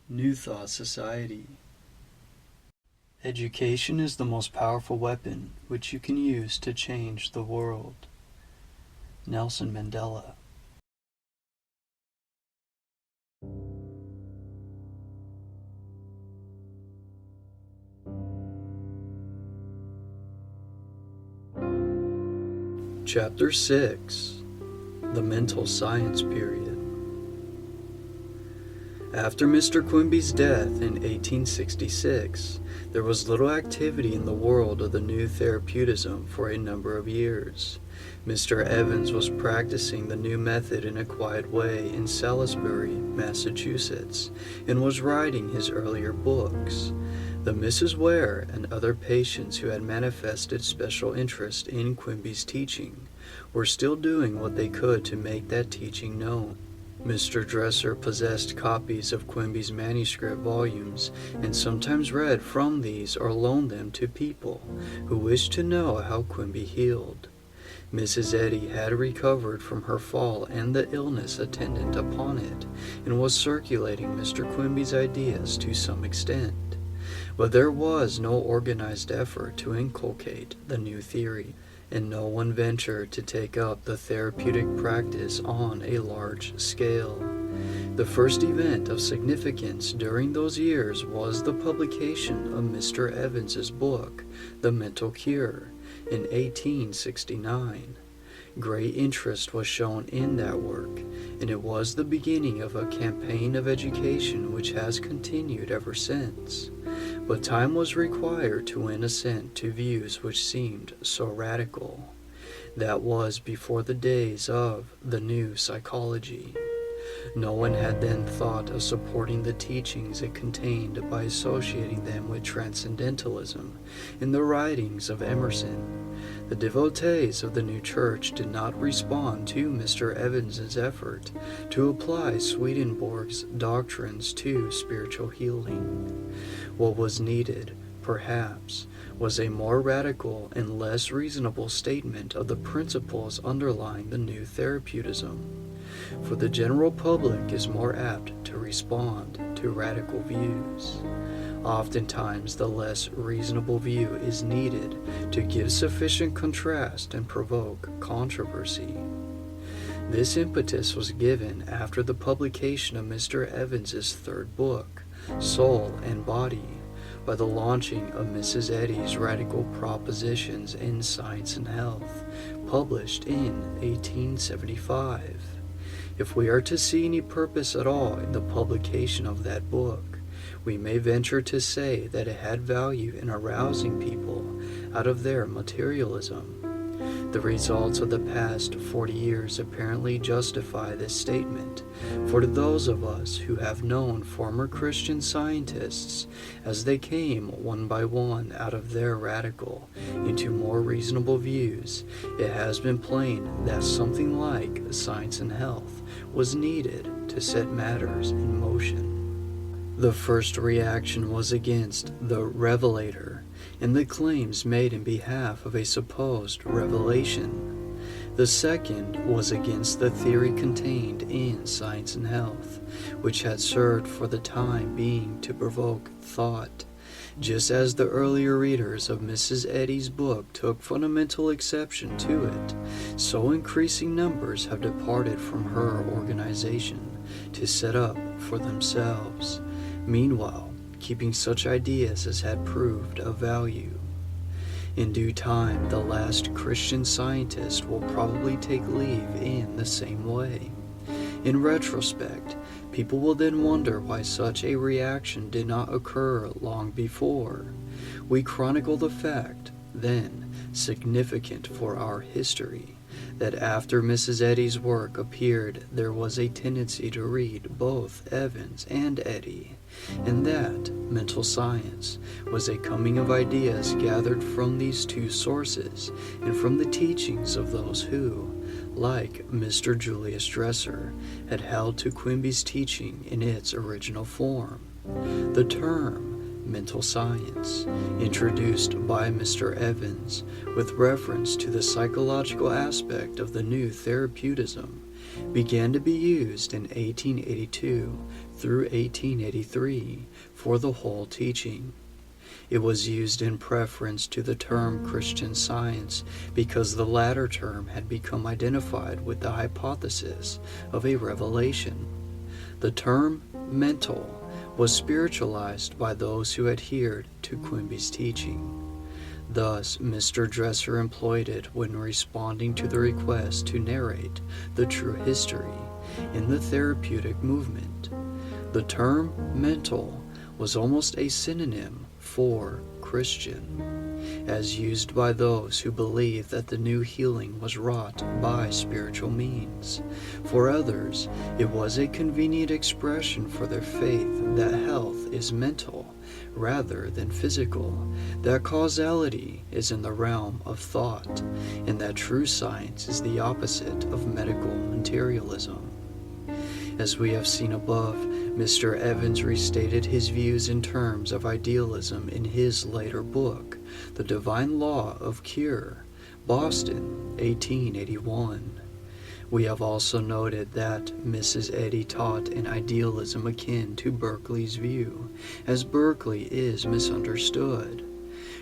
New Thought Society. Education is the most powerful weapon which you can use to change the world. Nelson Mandela. Chapter 6. The Mental Science Period. After Mr. Quimby's death in 1866, there was little activity in the world of the new therapeutism for a number of years. Mr. Evans was practicing the new method in a quiet way in Salisbury, Massachusetts, and was writing his earlier books. The Mrs. Ware and other patients who had manifested special interest in Quimby's teaching were still doing what they could to make that teaching known. Mr. Dresser possessed copies of Quimby's manuscript volumes and sometimes read from these or loaned them to people who wished to know how Quimby healed. Mrs. Eddy had recovered from her fall and the illness attendant upon it, and was circulating Mr. Quimby's ideas to some extent. But there was no organized effort to inculcate the new theory, and no one ventured to take up the therapeutic practice on a large scale. The first event of significance during those years was the publication of Mr. Evans's book, The Mental Cure, in 1869. Great interest was shown in that work, and it was the beginning of a campaign of education which has continued ever since. But time was required to win assent to views which seemed so radical. That was before the days of the new psychology. No one had then thought of supporting the teachings it contained by associating them with transcendentalism in the writings of Emerson. The devotees of the new church did not respond to Mr. Evans's effort to apply Swedenborg's doctrines to spiritual healing. What was needed, perhaps, was a more radical and less reasonable statement of the principles underlying the new therapeutism. For the general public is more apt to respond to radical views. Oftentimes the less reasonable view is needed to give sufficient contrast and provoke controversy. This impetus was given after the publication of Mr. Evans's third book, Soul and Body, by the launching of Mrs. Eddy's Radical Propositions in Science and Health, published in 1875. If we are to see any purpose at all in the publication of that book, we may venture to say that it had value in arousing people out of their materialism. The results of the past 40 years apparently justify this statement, for to those of us who have known former Christian scientists as they came one by one out of their radical into more reasonable views, it has been plain that something like Science and Health was needed to set matters in motion. The first reaction was against the revelator and the claims made in behalf of a supposed revelation. The second was against the theory contained in Science and Health, which had served for the time being to provoke thought, just as the earlier readers of Mrs. Eddy's book took fundamental exception to it, so increasing numbers have departed from her organization to set up for themselves, meanwhile keeping such ideas as had proved of value. In due time, the last Christian scientist will probably take leave in the same way. In retrospect, people will then wonder why such a reaction did not occur long before. We chronicle the fact, then, significant for our history, that after Mrs. Eddy's work appeared there was a tendency to read both Evans and Eddy, and that mental science was a coming of ideas gathered from these two sources and from the teachings of those who, like Mr. Julius Dresser, had held to Quimby's teaching in its original form. The term mental science, introduced by Mr. Evans with reference to the psychological aspect of the new therapeutism, began to be used in 1882 through 1883 for the whole teaching. It was used in preference to the term Christian Science because the latter term had become identified with the hypothesis of a revelation. The term mental was spiritualized by those who adhered to Quimby's teaching. Thus, Mr. Dresser employed it when responding to the request to narrate the true history in the therapeutic movement. The term mental was almost a synonym for Christian, as used by those who believed that the new healing was wrought by spiritual means. For others, it was a convenient expression for their faith that health is mental rather than physical, that causality is in the realm of thought, and that true science is the opposite of medical materialism. As we have seen above, Mr. Evans restated his views in terms of idealism in his later book, The Divine Law of Cure, Boston, 1881. We have also noted that Mrs. Eddy taught an idealism akin to Berkeley's view, as Berkeley is misunderstood.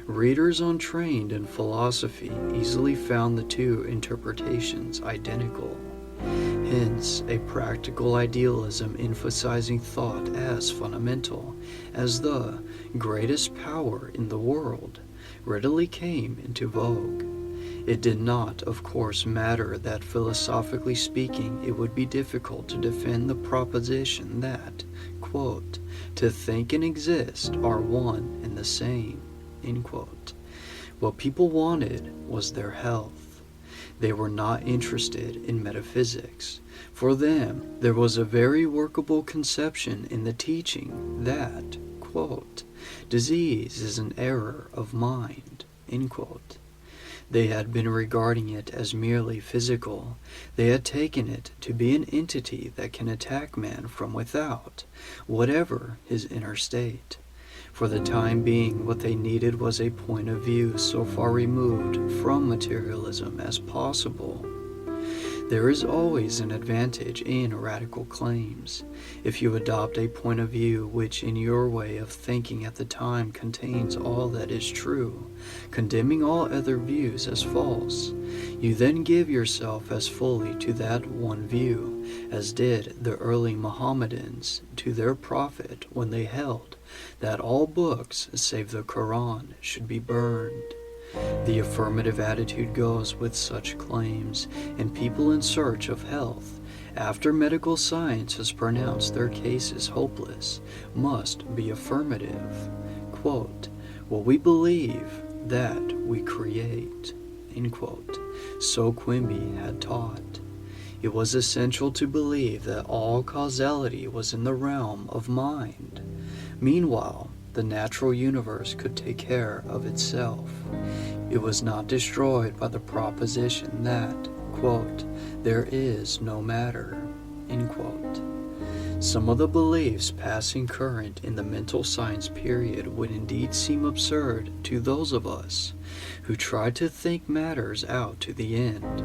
Readers untrained in philosophy easily found the two interpretations identical. Hence, a practical idealism emphasizing thought as fundamental, as the greatest power in the world, readily came into vogue. It did not, of course, matter that philosophically speaking it would be difficult to defend the proposition that, quote, to think and exist are one and the same, end quote. What people wanted was their health. They were not interested in metaphysics. For them, there was a very workable conception in the teaching that, quote, disease is an error of mind, end quote. They had been regarding it as merely physical. They had taken it to be an entity that can attack man from without, whatever his inner state. For the time being, what they needed was a point of view so far removed from materialism as possible. There is always an advantage in radical claims. If you adopt a point of view which in your way of thinking at the time contains all that is true, condemning all other views as false, you then give yourself as fully to that one view as did the early Mohammedans to their prophet when they held that all books save the Quran should be burned. The affirmative attitude goes with such claims, and people in search of health, after medical science has pronounced their cases hopeless, must be affirmative. Quote, what we believe, that we create, end quote. So Quimby had taught. It was essential to believe that all causality was in the realm of mind. Meanwhile, the natural universe could take care of itself. It was not destroyed by the proposition that, quote, there is no matter, end quote. Some of the beliefs passing current in the mental science period would indeed seem absurd to those of us who try to think matters out to the end,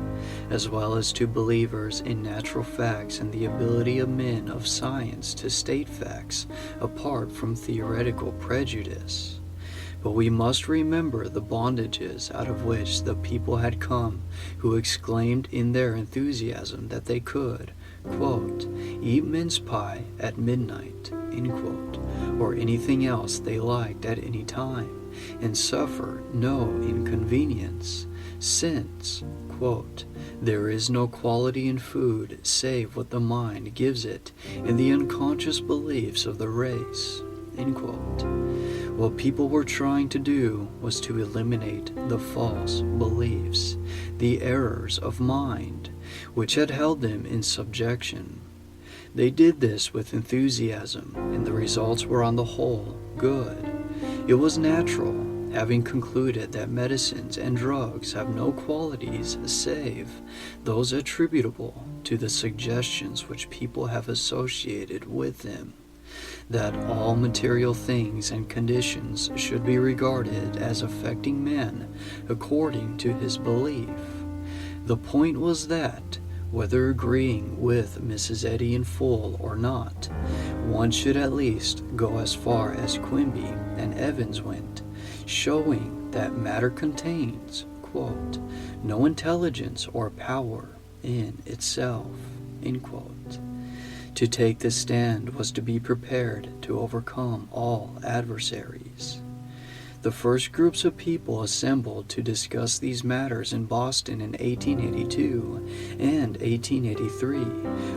as well as to believers in natural facts and the ability of men of science to state facts apart from theoretical prejudice. But we must remember the bondages out of which the people had come who exclaimed in their enthusiasm that they could, quote, eat mince pie at midnight, end quote, or anything else they liked at any time, and suffer no inconvenience, since, quote, there is no quality in food save what the mind gives it in the unconscious beliefs of the race, end quote. What people were trying to do was to eliminate the false beliefs, the errors of mind, which had held them in subjection. They did this with enthusiasm, and the results were on the whole good. It was natural, having concluded that medicines and drugs have no qualities save those attributable to the suggestions which people have associated with them, that all material things and conditions should be regarded as affecting man according to his belief. The point was that Whether agreeing with Mrs. Eddy in full or not, one should at least go as far as Quimby and Evans went, showing that matter contains, quote, no intelligence or power in itself, end quote. To take this stand was to be prepared to overcome all adversaries. The first groups of people assembled to discuss these matters in Boston in 1882 and 1883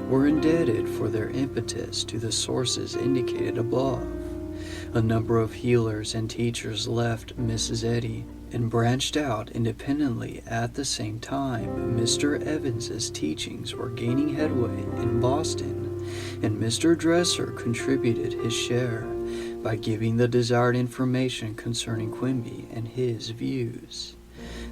were indebted for their impetus to the sources indicated above. A number of healers and teachers left Mrs. Eddy and branched out independently. At the same time, Mr. Evans's teachings were gaining headway in Boston, and Mr. Dresser contributed his share by giving the desired information concerning Quimby and his views.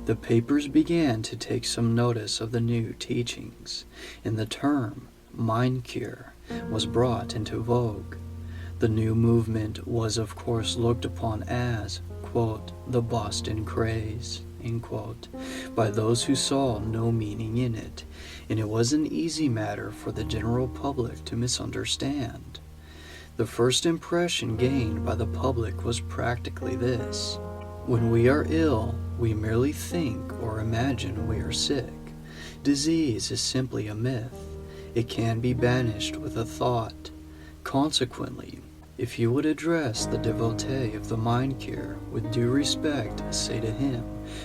The papers began to take some notice of the new teachings, and the term mind cure was brought into vogue. The new movement was of course looked upon as, quote, the Boston craze, end quote, by those who saw no meaning in it, and it was an easy matter for the general public to misunderstand. The first impression gained by the public was practically this: when we are ill, we merely think or imagine we are sick. Disease is simply a myth. It can be banished with a thought. Consequently, if you would address the devotee of the mind cure with due respect, say to him,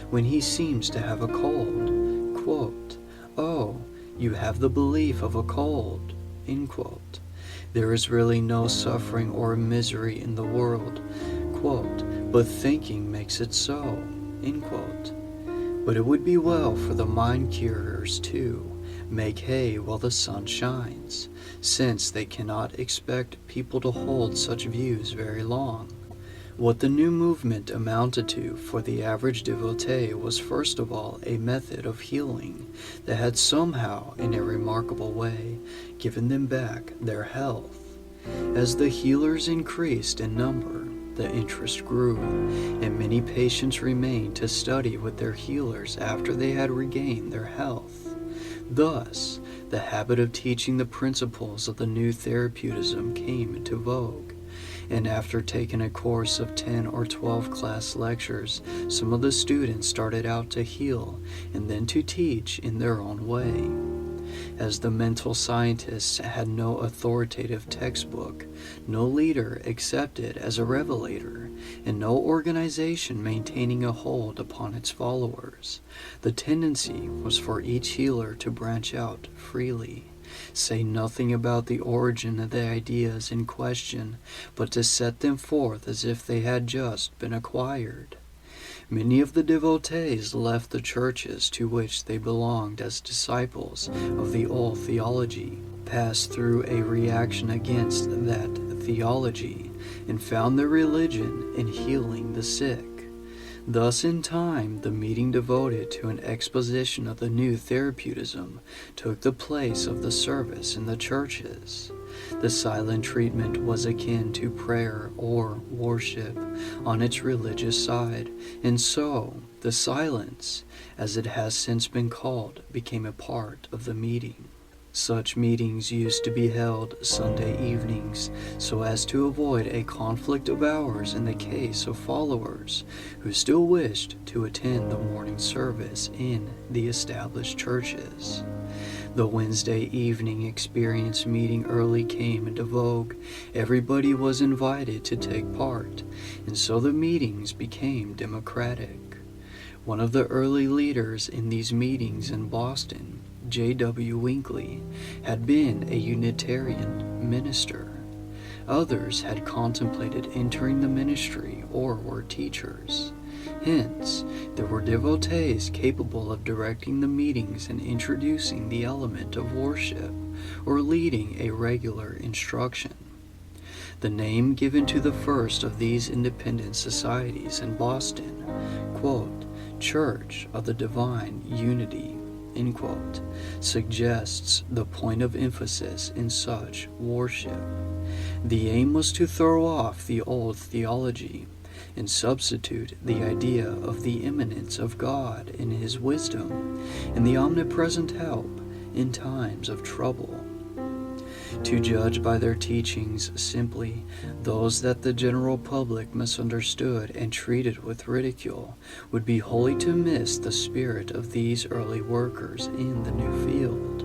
when he seems to have a cold, quote, oh, you have the belief of a cold, end quote. There is really no suffering or misery in the world, quote, but thinking makes it so, end quote. But it would be well for the mind curers to make hay while the sun shines, since they cannot expect people to hold such views very long. What the new movement amounted to for the average devotee was first of all a method of healing that had somehow, in a remarkable way, given them back their health. As the healers increased in number, the interest grew, and many patients remained to study with their healers after they had regained their health. Thus, the habit of teaching the principles of the new therapeutism came into vogue, and after taking a course of 10 or 12 class lectures, some of the students started out to heal and then to teach in their own way. As the mental scientists had no authoritative textbook, no leader accepted as a revelator, and no organization maintaining a hold upon its followers, the tendency was for each healer to branch out freely, say nothing about the origin of the ideas in question, but to set them forth as if they had just been acquired. Many of the devotees left the churches to which they belonged as disciples of the old theology, passed through a reaction against that theology, and found their religion in healing the sick. Thus in time, the meeting devoted to an exposition of the new therapeutism took the place of the service in the churches. The silent treatment was akin to prayer or worship on its religious side, and so the silence, as it has since been called, became a part of the meeting. Such meetings used to be held Sunday evenings so as to avoid a conflict of hours in the case of followers who still wished to attend the morning service in the established churches. The Wednesday evening experience meeting early came into vogue. Everybody was invited to take part, and so the meetings became democratic. One of the early leaders in these meetings in Boston, J.W. Winkley, had been a Unitarian minister. Others had contemplated entering the ministry or were teachers. Hence, there were devotees capable of directing the meetings and introducing the element of worship or leading a regular instruction. The name given to the first of these independent societies in Boston, quote, Church of the Divine Unity, end quote, suggests the point of emphasis in such worship. The aim was to throw off the old theology and substitute the idea of the immanence of God in His wisdom and the omnipresent help in times of trouble. To judge by their teachings simply those that the general public misunderstood and treated with ridicule would be wholly to miss the spirit of these early workers in the new field.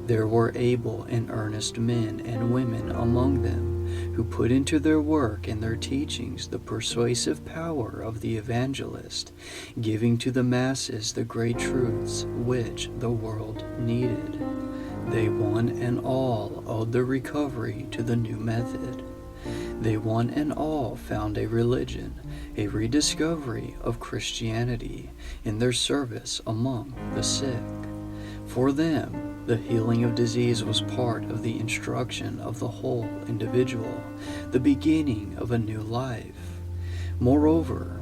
There were able and earnest men and women among them who put into their work and their teachings the persuasive power of the evangelist, giving to the masses the great truths which the world needed. They one and all owed their recovery to the new method. They one and all found a religion, a rediscovery of Christianity in their service among the sick. For them, the healing of disease was part of the instruction of the whole individual, the beginning of a new life. Moreover,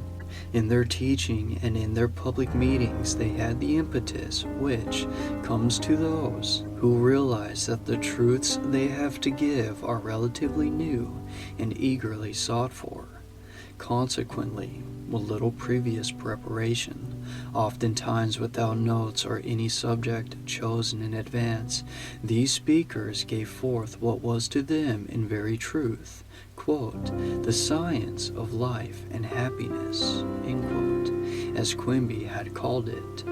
in their teaching and in their public meetings, they had the impetus which comes to those who realize that the truths they have to give are relatively new and eagerly sought for. Consequently, with little previous preparation, oftentimes without notes or any subject chosen in advance, these speakers gave forth what was to them in very truth, quote, the science of life and happiness, end quote, as Quimby had called it.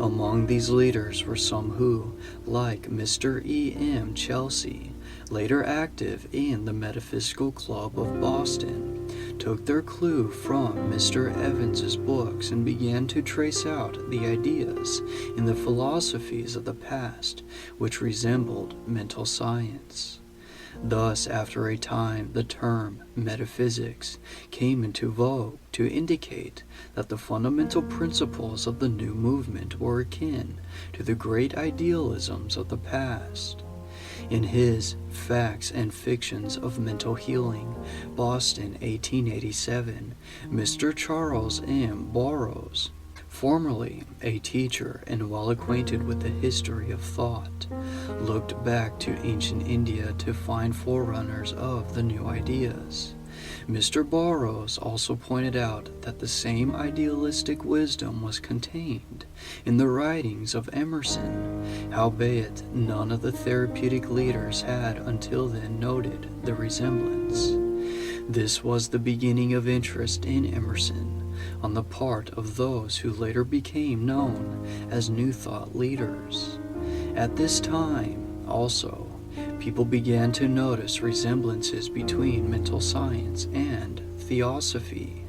Among these leaders were some who, like Mr. E.M. Ch.6, later active in the Metaphysical Club of Boston, took their clue from Mr. Evans's books and began to trace out the ideas in the philosophies of the past which resembled mental science. Thus, after a time, the term metaphysics came into vogue to indicate that the fundamental principles of the new movement were akin to the great idealisms of the past. In his Facts and Fictions of Mental Healing, Boston, 1887, Mr. Charles M. Burroughs, formerly a teacher and well acquainted with the history of thought, looked back to ancient India to find forerunners of the new ideas. Mr. Burroughs also pointed out that the same idealistic wisdom was contained in the writings of Emerson, howbeit none of the therapeutic leaders had until then noted the resemblance. This was the beginning of interest in Emerson on the part of those who later became known as New Thought leaders. At this time, also, people began to notice resemblances between mental science and theosophy.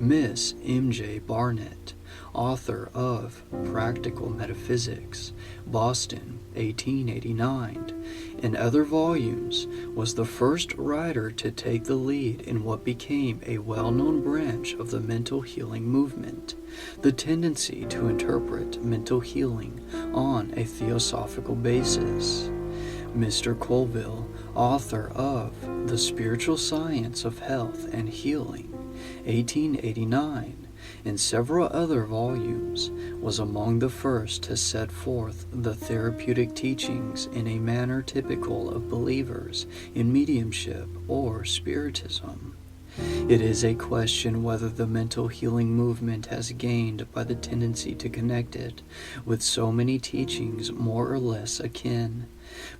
Miss M.J. Barnett, author of Practical Metaphysics, Boston, 1889, and other volumes, was the first writer to take the lead in what became a well-known branch of the mental healing movement, the tendency to interpret mental healing on a theosophical basis. Mr. Colville, author of The Spiritual Science of Health and Healing, 1889, and several other volumes, was among the first to set forth the therapeutic teachings in a manner typical of believers in mediumship or spiritism. It is a question whether the mental healing movement has gained by the tendency to connect it with so many teachings more or less akin.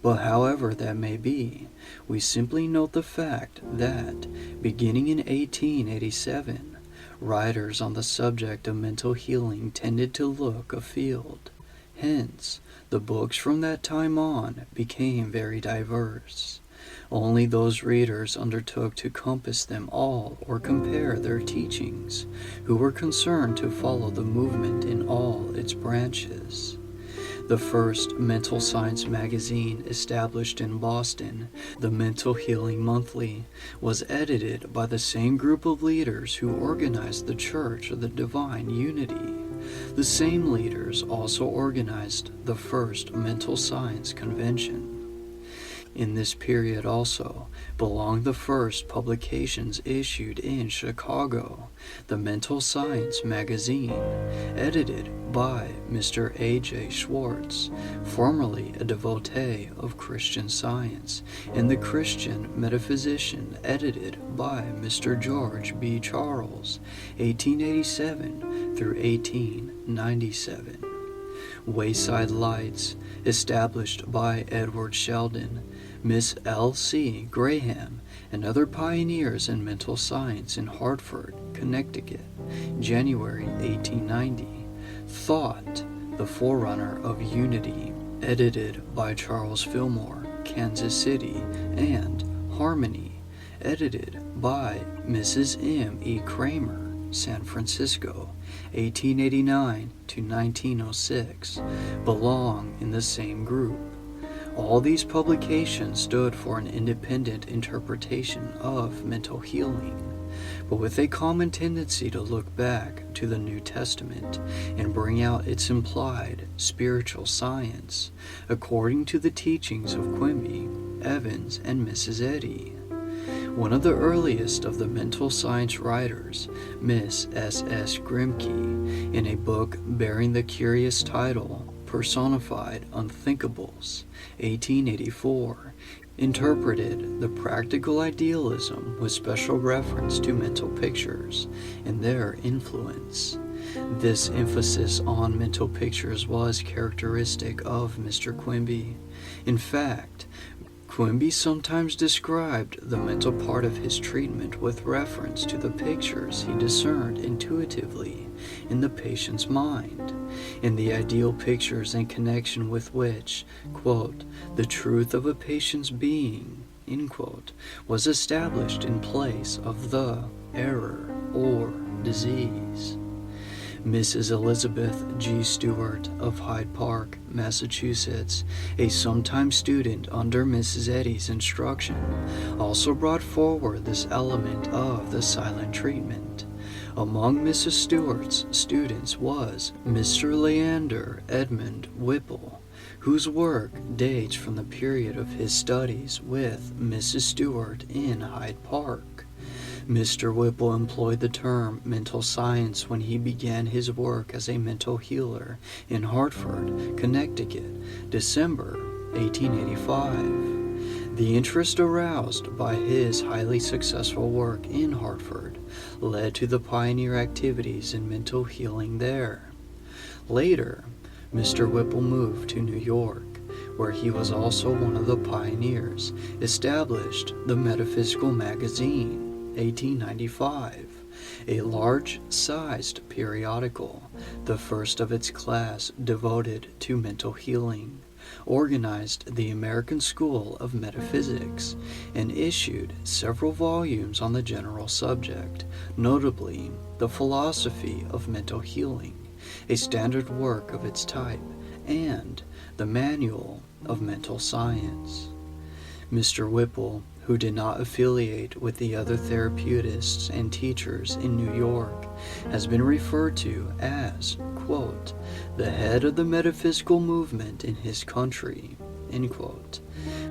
But however that may be, we simply note the fact that, beginning in 1887, writers on the subject of mental healing tended to look afield. Hence, the books from that time on became very diverse. Only those readers undertook to compass them all or compare their teachings, who were concerned to follow the movement in all its branches. The first mental science magazine established in Boston, the Mental Healing Monthly, was edited by the same group of leaders who organized the Church of the Divine Unity. The same leaders also organized the first mental science convention. In this period also belong the first publications issued in Chicago, the Mental Science magazine, edited by Mr. A.J. Schwartz, formerly a devotee of Christian Science, and the Christian Metaphysician, edited by Mr. George B. Charles, 1887 through 1897. Wayside Lights, established by Edward Sheldon, Miss L.C. Graham, and other pioneers in mental science in Hartford, Connecticut, January 1890. Thought, the Forerunner of Unity, edited by Charles Fillmore, Kansas City, and Harmony, edited by Mrs. M. E. Kramer, San Francisco, 1889 to 1906, belong in the same group. All these publications stood for an independent interpretation of mental healing, but with a common tendency to look back to the New Testament and bring out its implied spiritual science, according to the teachings of Quimby, Evans, and Mrs. Eddy. One of the earliest of the mental science writers, Miss S.S. Grimke, in a book bearing the curious title Personified Unthinkables, 1884, interpreted the practical idealism with special reference to mental pictures and their influence. This emphasis on mental pictures was characteristic of Mr. Quimby. In fact, Quimby sometimes described the mental part of his treatment with reference to the pictures he discerned intuitively in the patient's mind, and the ideal pictures in connection with which, quote, the truth of a patient's being, end quote, was established in place of the error or disease. Mrs. Elizabeth G. Stewart of Hyde Park, Massachusetts, a sometime student under Mrs. Eddy's instruction, also brought forward this element of the silent treatment. Among Mrs. Stewart's students was Mr. Leander Edmund Whipple, whose work dates from the period of his studies with Mrs. Stewart in Hyde Park. Mr. Whipple employed the term mental science when he began his work as a mental healer in Hartford, Connecticut, December 1885. The interest aroused by his highly successful work in Hartford led to the pioneer activities in mental healing there. Later, Mr. Whipple moved to New York, where he was also one of the pioneers, established the Metaphysical Magazine, 1895, a large-sized periodical, the first of its class devoted to mental healing, organized the American School of Metaphysics, and issued several volumes on the general subject, notably The Philosophy of Mental Healing, a standard work of its type, and The Manual of Mental Science. Mr. Whipple, who did not affiliate with the other therapeutists and teachers in New York, has been referred to as, quote, the head of the metaphysical movement in his country, end quote.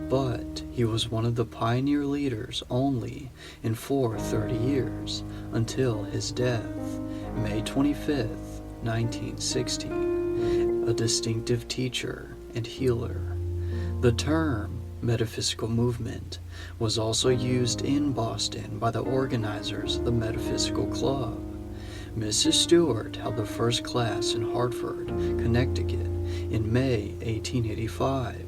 But he was one of the pioneer leaders only for 30 years, until his death, May 25th, 1916, a distinctive teacher and healer. The term metaphysical movement was also used in Boston by the organizers of the Metaphysical Club. Mrs. Stewart held the first class in Hartford, Connecticut, in May 1885.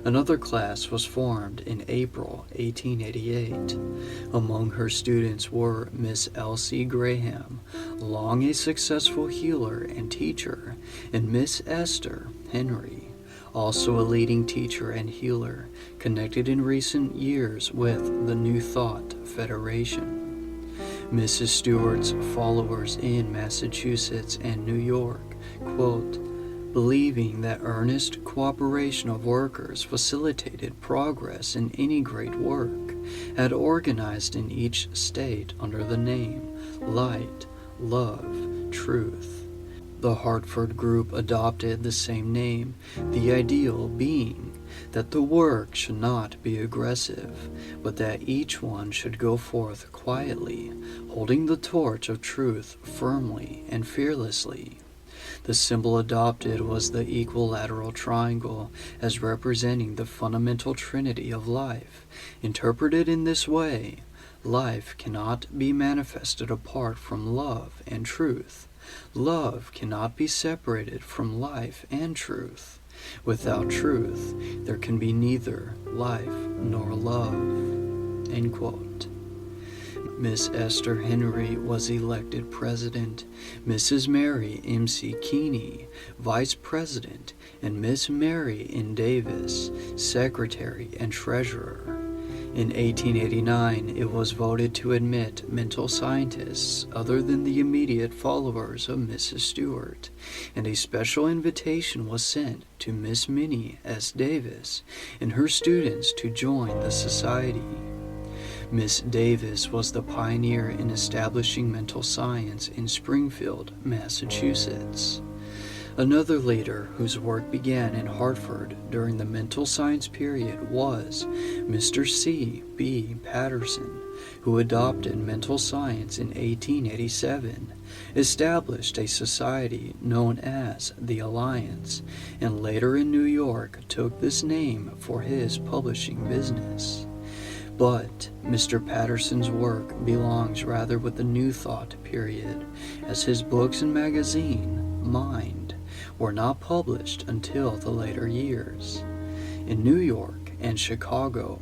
Another class was formed in April 1888. Among her students were Miss L.C. Graham, long a successful healer and teacher, and Miss Esther Henry, also a leading teacher and healer, connected in recent years with the New Thought Federation. Mrs. Stewart's followers in Massachusetts and New York, quote, believing that earnest cooperation of workers facilitated progress in any great work, had organized in each state under the name Light, Love, Truth. The Hartford group adopted the same name, the ideal being that the work should not be aggressive, but that each one should go forth quietly, holding the torch of truth firmly and fearlessly. The symbol adopted was the equilateral triangle, as representing the fundamental trinity of life. Interpreted in this way, life cannot be manifested apart from love and truth, Love cannot be separated from life and truth. Without truth, there can be neither life nor love." End quote. Miss Esther Henry was elected president, Mrs. Mary M.C. Keeney, vice president, and Miss Mary N. Davis, secretary and treasurer. In 1889, it was voted to admit mental scientists other than the immediate followers of Mrs. Stewart, and a special invitation was sent to Miss Minnie S. Davis and her students to join the society. Miss Davis was the pioneer in establishing mental science in Springfield, Massachusetts. Another leader whose work began in Hartford during the mental science period was Mr. C. B. Patterson, who adopted mental science in 1887, established a society known as the Alliance, and later in New York took this name for his publishing business. But Mr. Patterson's work belongs rather with the New Thought period, as his books and magazine, Mind, were not published until the later years. In New York and Chicago,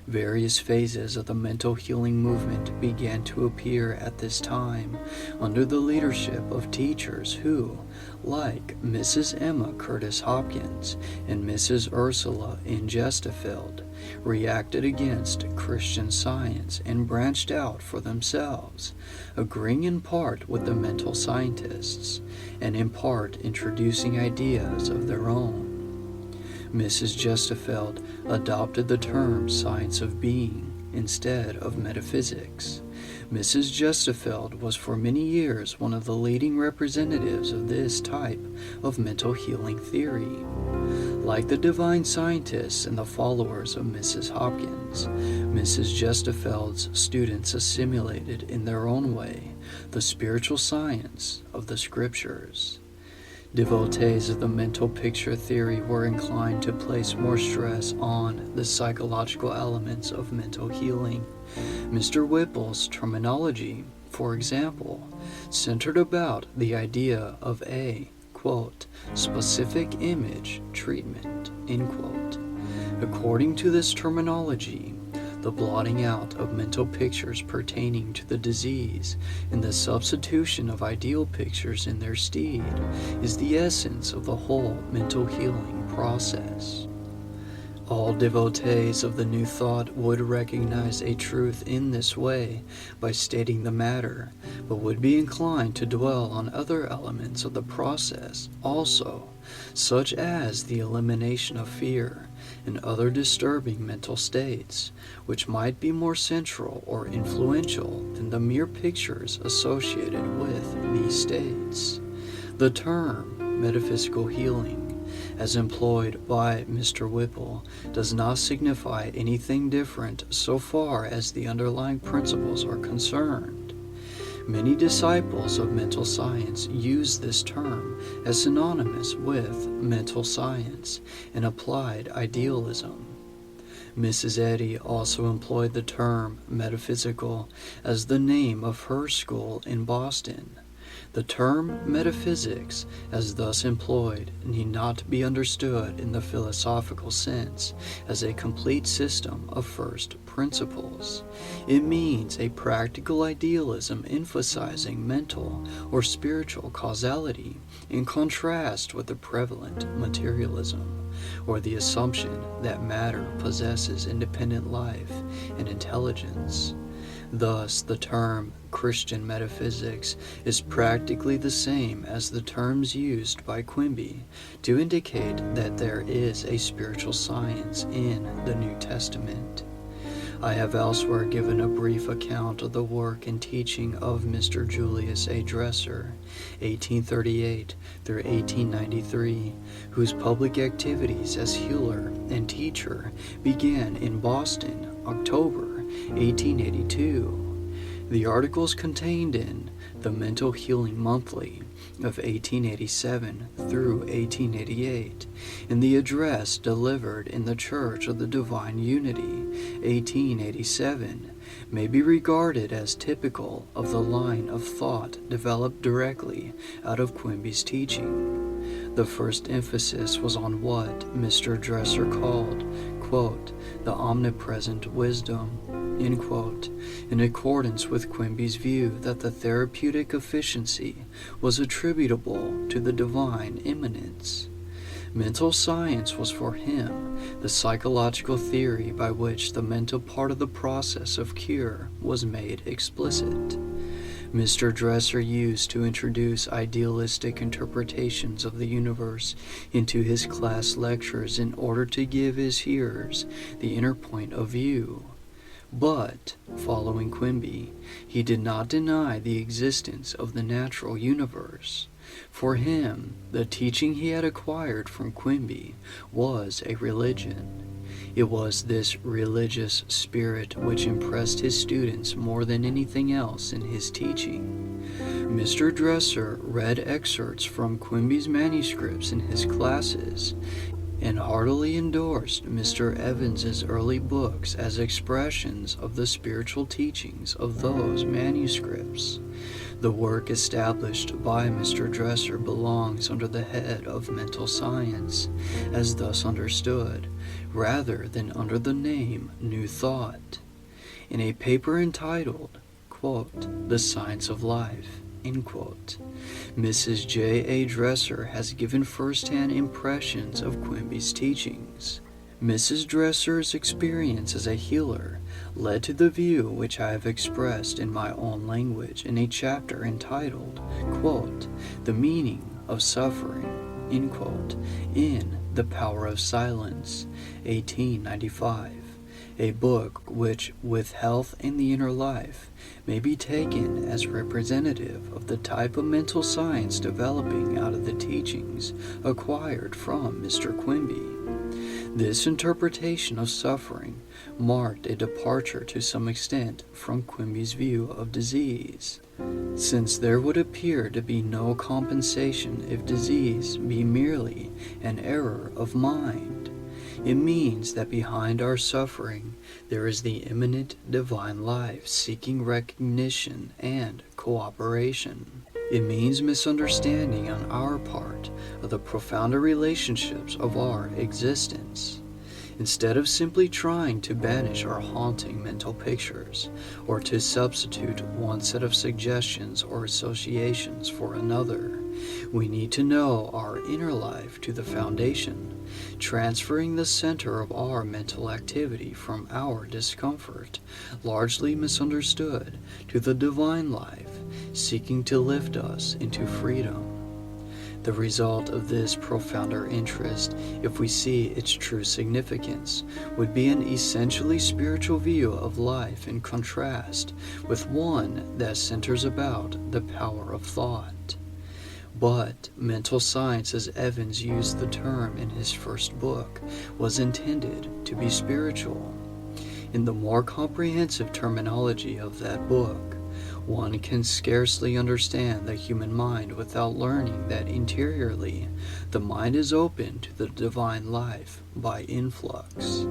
various phases of the mental healing movement began to appear at this time under the leadership of teachers who, like Mrs. Emma Curtis Hopkins and Mrs. Ursula N. Gestefeld, reacted against Christian Science and branched out for themselves, agreeing in part with the mental scientists, and in part introducing ideas of their own. Mrs. Gestefeld adopted the term science of being instead of metaphysics. Mrs. Gestefeld was for many years one of the leading representatives of this type of mental healing theory. Like the divine scientists and the followers of Mrs. Hopkins, Mrs. Gestefeld's students assimilated in their own way the spiritual science of the scriptures. Devotees of the mental picture theory were inclined to place more stress on the psychological elements of mental healing. Mr. Whipple's terminology, for example, centered about the idea of a, quote, specific image treatment, end quote. According to this terminology, the blotting out of mental pictures pertaining to the disease and the substitution of ideal pictures in their stead is the essence of the whole mental healing process. All devotees of the New Thought would recognize a truth in this way by stating the matter, but would be inclined to dwell on other elements of the process also, such as the elimination of fear and other disturbing mental states, which might be more central or influential than the mere pictures associated with these states. The term metaphysical healing, as employed by Mr. Whipple, does not signify anything different so far as the underlying principles are concerned. Many disciples of mental science use this term as synonymous with mental science and applied idealism. Mrs. Eddy also employed the term metaphysical as the name of her school in Boston. The term metaphysics, as thus employed, need not be understood in the philosophical sense as a complete system of first principles. It means a practical idealism emphasizing mental or spiritual causality in contrast with the prevalent materialism, or the assumption that matter possesses independent life and intelligence. Thus, the term Christian metaphysics is practically the same as the terms used by Quimby to indicate that there is a spiritual science in the New Testament. I have elsewhere given a brief account of the work and teaching of Mr. Julius A. Dresser, 1838 through 1893, whose public activities as healer and teacher began in Boston, October 1882. The articles contained in the Mental Healing Monthly of 1887 through 1888, and the address delivered in the Church of the Divine Unity, 1887, may be regarded as typical of the line of thought developed directly out of Quimby's teaching. The first emphasis was on what Mr. Dresser called, quote, the omnipresent wisdom, end quote, in accordance with Quimby's view that the therapeutic efficiency was attributable to the divine immanence. Mental science was for him the psychological theory by which the mental part of the process of cure was made explicit. Mr. Dresser used to introduce idealistic interpretations of the universe into his class lectures in order to give his hearers the inner point of view. But, following Quimby, he did not deny the existence of the natural universe. For him, the teaching he had acquired from Quimby was a religion. It was this religious spirit which impressed his students more than anything else in his teaching. Mr. Dresser read excerpts from Quimby's manuscripts in his classes and heartily endorsed Mr. Evans's early books as expressions of the spiritual teachings of those manuscripts. The work established by Mr. Dresser belongs under the head of mental science, as thus understood, rather than under the name New Thought. In a paper entitled, quote, The Science of Life, end quote, Mrs. J.A. Dresser has given first-hand impressions of Quimby's teachings. Mrs. Dresser's experience as a healer led to the view which I have expressed in my own language in a chapter entitled, quote, The Meaning of Suffering, end quote, in The Power of Silence, 1895, a book which, with Health and the Inner Life, may be taken as representative of the type of mental science developing out of the teachings acquired from Mr. Quimby. This interpretation of suffering marked a departure to some extent from Quimby's view of disease, since there would appear to be no compensation if disease be merely an error of mind. It means that behind our suffering there is the immanent divine life seeking recognition and cooperation. It means misunderstanding on our part of the profounder relationships of our existence. Instead of simply trying to banish our haunting mental pictures, or to substitute one set of suggestions or associations for another, we need to know our inner life to the foundation, transferring the center of our mental activity from our discomfort, largely misunderstood, to the divine life, seeking to lift us into freedom. The result of this profounder interest, if we see its true significance, would be an essentially spiritual view of life in contrast with one that centers about the power of thought. But mental science, as Evans used the term in his first book, was intended to be spiritual. In the more comprehensive terminology of that book, one can scarcely understand the human mind without learning that interiorly the mind is open to the divine life by influx.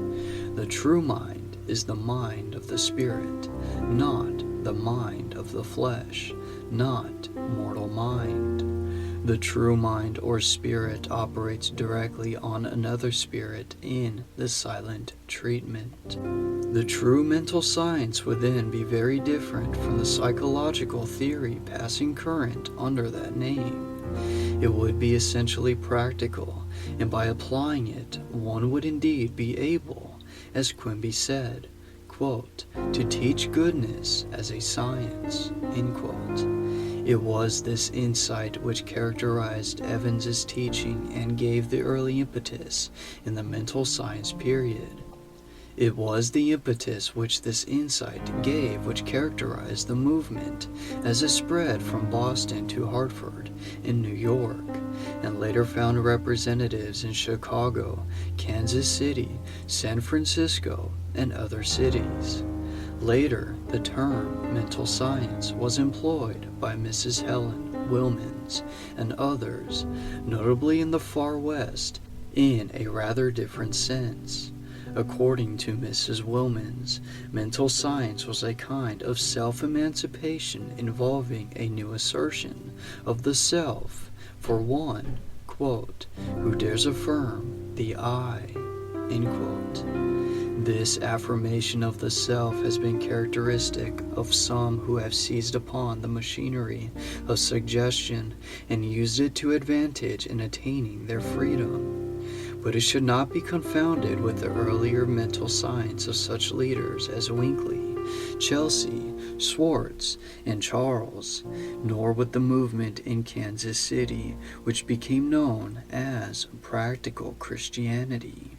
The true mind is the mind of the spirit, not the mind of the flesh, not mortal mind. The true mind or spirit operates directly on another spirit in the silent treatment. The true mental science would then be very different from the psychological theory passing current under that name. It would be essentially practical, and by applying it, one would indeed be able, as Quimby said, quote, to teach goodness as a science, end quote. It was this insight which characterized Evans's teaching and gave the early impetus in the mental science period. It was the impetus which this insight gave which characterized the movement as it spread from Boston to Hartford in New York, and later found representatives in Chicago, Kansas City, San Francisco, and other cities. Later, the term mental science was employed by Mrs. Helen Wilmans and others, notably in the far west, in a rather different sense. According to Mrs. Wilmans, mental science was a kind of self-emancipation involving a new assertion of the self for one, quote, who dares affirm the I, end quote. This affirmation of the self has been characteristic of some who have seized upon the machinery of suggestion and used it to advantage in attaining their freedom. But it should not be confounded with the earlier mental science of such leaders as Winkley, Chelsea, Schwartz, and Charles, nor with the movement in Kansas City, which became known as practical Christianity.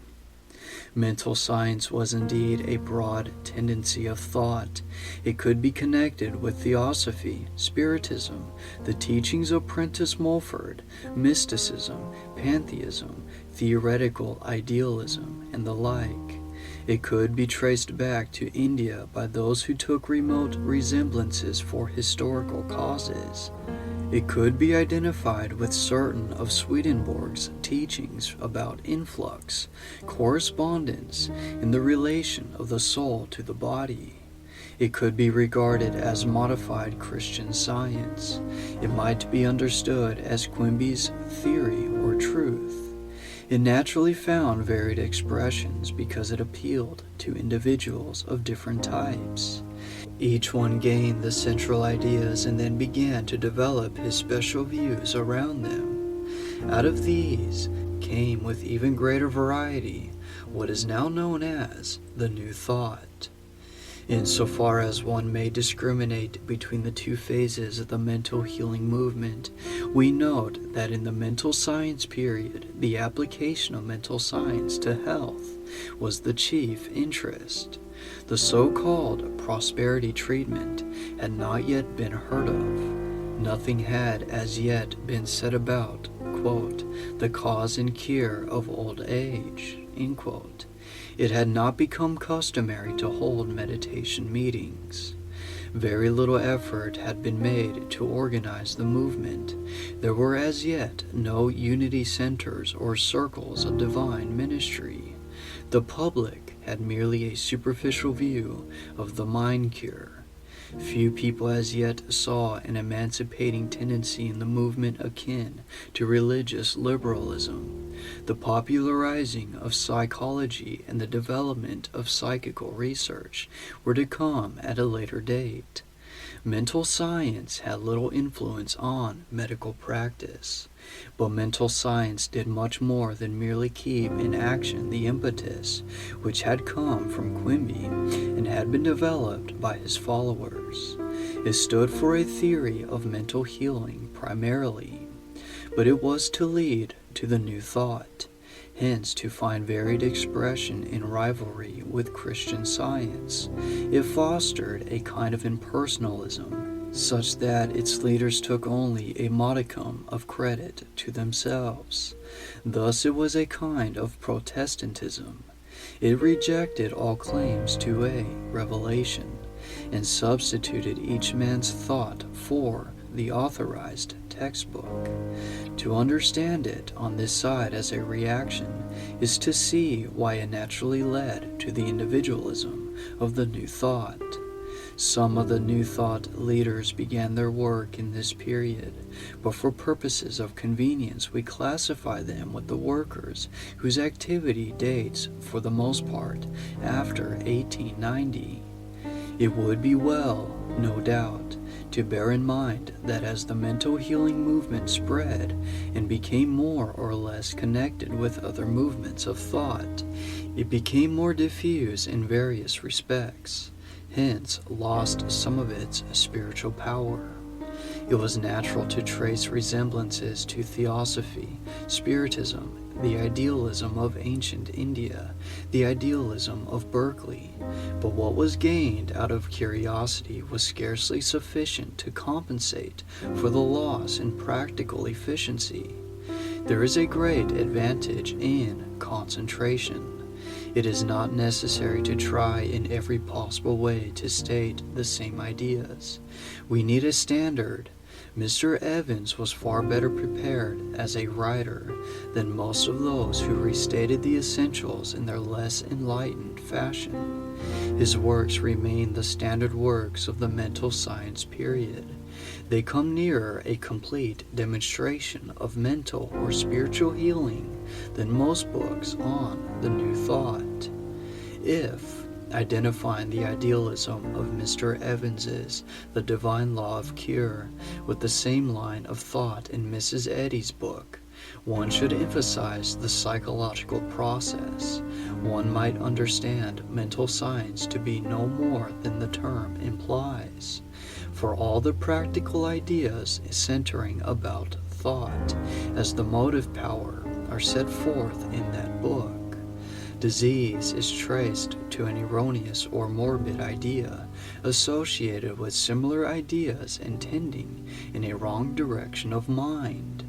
Mental science was indeed a broad tendency of thought. It could be connected with theosophy, spiritism, the teachings of Prentice Mulford, mysticism, pantheism, theoretical idealism, and the like. It could be traced back to India by those who took remote resemblances for historical causes. It could be identified with certain of Swedenborg's teachings about influx, correspondence, and the relation of the soul to the body. It could be regarded as modified Christian science. It might be understood as Quimby's theory or truth. It naturally found varied expressions because it appealed to individuals of different types. Each one gained the central ideas and then began to develop his special views around them. Out of these came with even greater variety what is now known as the New Thought. Insofar as one may discriminate between the two phases of the mental healing movement, we note that in the mental science period, the application of mental science to health was the chief interest. The so-called prosperity treatment had not yet been heard of. Nothing had as yet been said about, quote, the cause and cure of old age, end quote. It had not become customary to hold meditation meetings. Very little effort had been made to organize the movement. There were as yet no unity centers or circles of divine ministry. The public had merely a superficial view of the mind cure. Few people as yet saw an emancipating tendency in the movement akin to religious liberalism. The popularizing of psychology and the development of psychical research were to come at a later date. Mental science had little influence on medical practice, but mental science did much more than merely keep in action the impetus which had come from Quimby and had been developed by his followers. It stood for a theory of mental healing primarily, but it was to lead to the New Thought, hence to find varied expression in rivalry with Christian Science. It fostered a kind of impersonalism, such that its leaders took only a modicum of credit to themselves. Thus it was a kind of Protestantism. It rejected all claims to a revelation, and substituted each man's thought for the authorized textbook. To understand it on this side as a reaction is to see why it naturally led to the individualism of the New Thought. Some of the New Thought leaders began their work in this period, but for purposes of convenience we classify them with the workers whose activity dates, for the most part, after 1890. It would be well, no doubt, to bear in mind that as the mental healing movement spread and became more or less connected with other movements of thought, it became more diffuse in various respects, hence lost some of its spiritual power. It was natural to trace resemblances to theosophy, spiritism, the idealism of ancient India, the idealism of Berkeley, but what was gained out of curiosity was scarcely sufficient to compensate for the loss in practical efficiency. There is a great advantage in concentration. It is not necessary to try in every possible way to state the same ideas. We need a standard, Mr. Evans was far better prepared as a writer than most of those who restated the essentials in their less enlightened fashion. His works remain the standard works of the mental science period. They come nearer a complete demonstration of mental or spiritual healing than most books on the New Thought. If identifying the idealism of Mr. Evans's The Divine Law of Cure with the same line of thought in Mrs. Eddy's book, one should emphasize the psychological process. One might understand mental science to be no more than the term implies, for all the practical ideas centering about thought as the motive power are set forth in that book. Disease is traced to an erroneous or morbid idea associated with similar ideas and tending in a wrong direction of mind.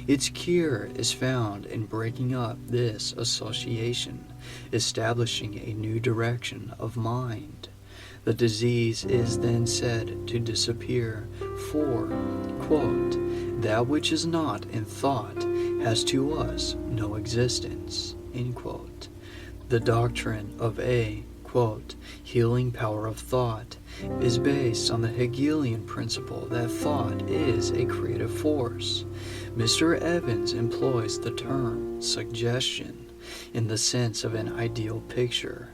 Its cure is found in breaking up this association, establishing a new direction of mind. The disease is then said to disappear, for, quote, that which is not in thought has to us no existence, end quote. The doctrine of a, quote, healing power of thought is based on the Hegelian principle that thought is a creative force. Mr. Evans employs the term suggestion in the sense of an ideal picture,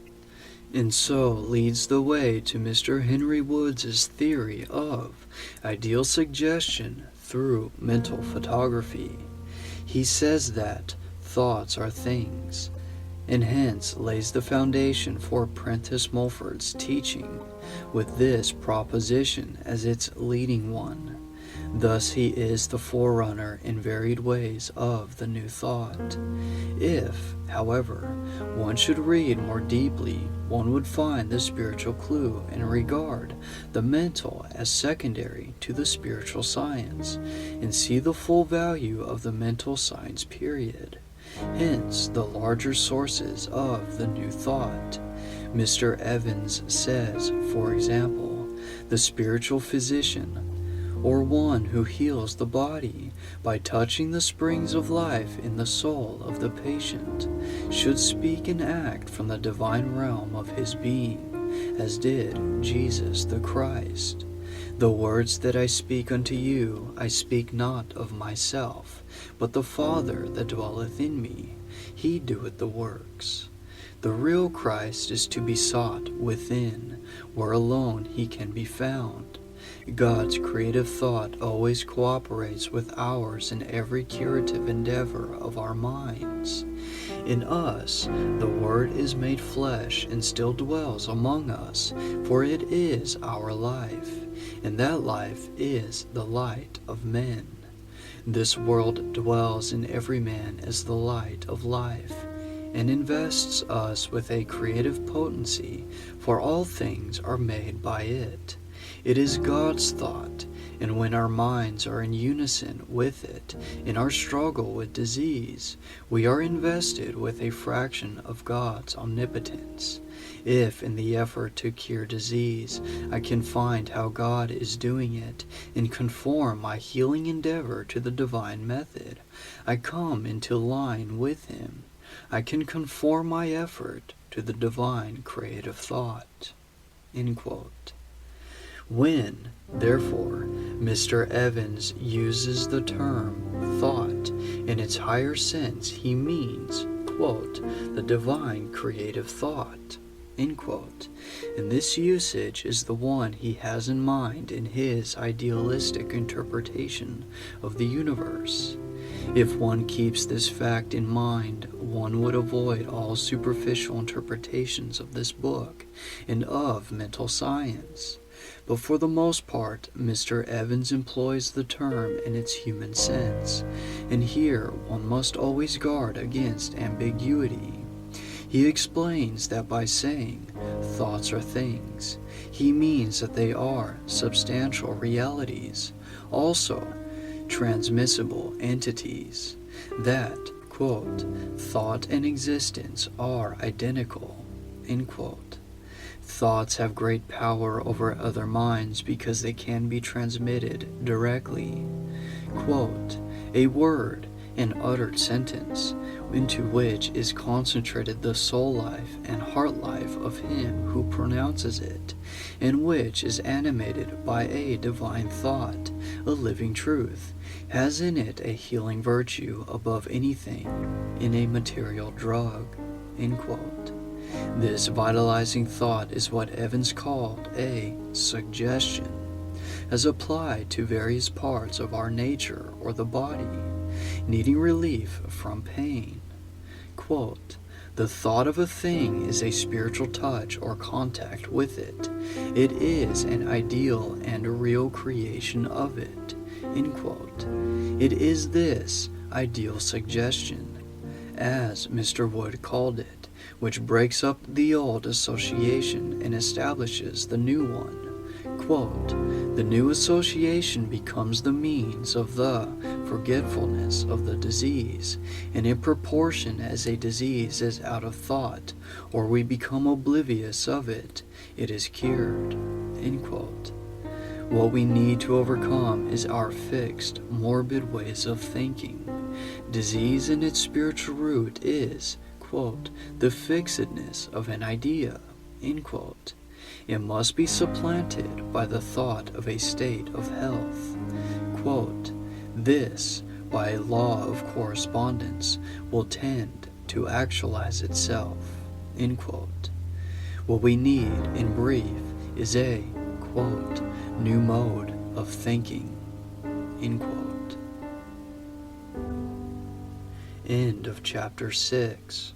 and so leads the way to Mr. Henry Woods' theory of ideal suggestion through mental photography. He says that thoughts are things, and hence lays the foundation for Prentice Mulford's teaching, with this proposition as its leading one. Thus he is the forerunner in varied ways of the New Thought. If, however, one should read more deeply, one would find the spiritual clue and regard the mental as secondary to the spiritual science, and see the full value of the mental science period. Hence the larger sources of the New Thought. Mr. Evans says, for example, the spiritual physician, or one who heals the body by touching the springs of life in the soul of the patient, should speak and act from the divine realm of his being, as did Jesus the Christ. The words that I speak unto you, I speak not of myself, but the Father that dwelleth in me, he doeth the works. The real Christ is to be sought within, where alone he can be found. God's creative thought always cooperates with ours in every curative endeavor of our minds. In us, the Word is made flesh and still dwells among us, for it is our life, and that life is the light of men. This world dwells in every man as the light of life, and invests us with a creative potency, for all things are made by it. It is God's thought, and when our minds are in unison with it in our struggle with disease, we are invested with a fraction of God's omnipotence. If in the effort to cure disease I can find how God is doing it and conform my healing endeavor to the divine method, I come into line with Him. I can conform my effort to the divine creative thought. End quote. When, therefore, Mr. Evans uses the term thought in its higher sense, he means, quote, the divine creative thought, end quote. And this usage is the one he has in mind in his idealistic interpretation of the universe. If one keeps this fact in mind, one would avoid all superficial interpretations of this book and of mental science. But for the most part, Mr. Evans employs the term in its human sense, and here one must always guard against ambiguity. He explains that by saying, thoughts are things, he means that they are substantial realities, also transmissible entities, that, quote, thought and existence are identical, end quote. Thoughts have great power over other minds because they can be transmitted directly. Quote, a word, an uttered sentence, into which is concentrated the soul life and heart life of him who pronounces it, and which is animated by a divine thought, a living truth, has in it a healing virtue above anything in a material drug. End quote. This vitalizing thought is what Evans called a suggestion, as applied to various parts of our nature or the body, needing relief from pain. Quote, the thought of a thing is a spiritual touch or contact with it. It is an ideal and a real creation of it. End quote. It is this ideal suggestion, as Mr. Wood called it, which breaks up the old association and establishes the new one. Quote, the new association becomes the means of the forgetfulness of the disease, and in proportion as a disease is out of thought, or we become oblivious of it, it is cured. End quote. What we need to overcome is our fixed, morbid ways of thinking. Disease in its spiritual root is, quote, the fixedness of an idea, end quote. It must be supplanted by the thought of a state of health. Quote, this, by a law of correspondence, will tend to actualize itself. End quote. What we need, in brief, is a, quote, new mode of thinking. End quote. End of chapter 6.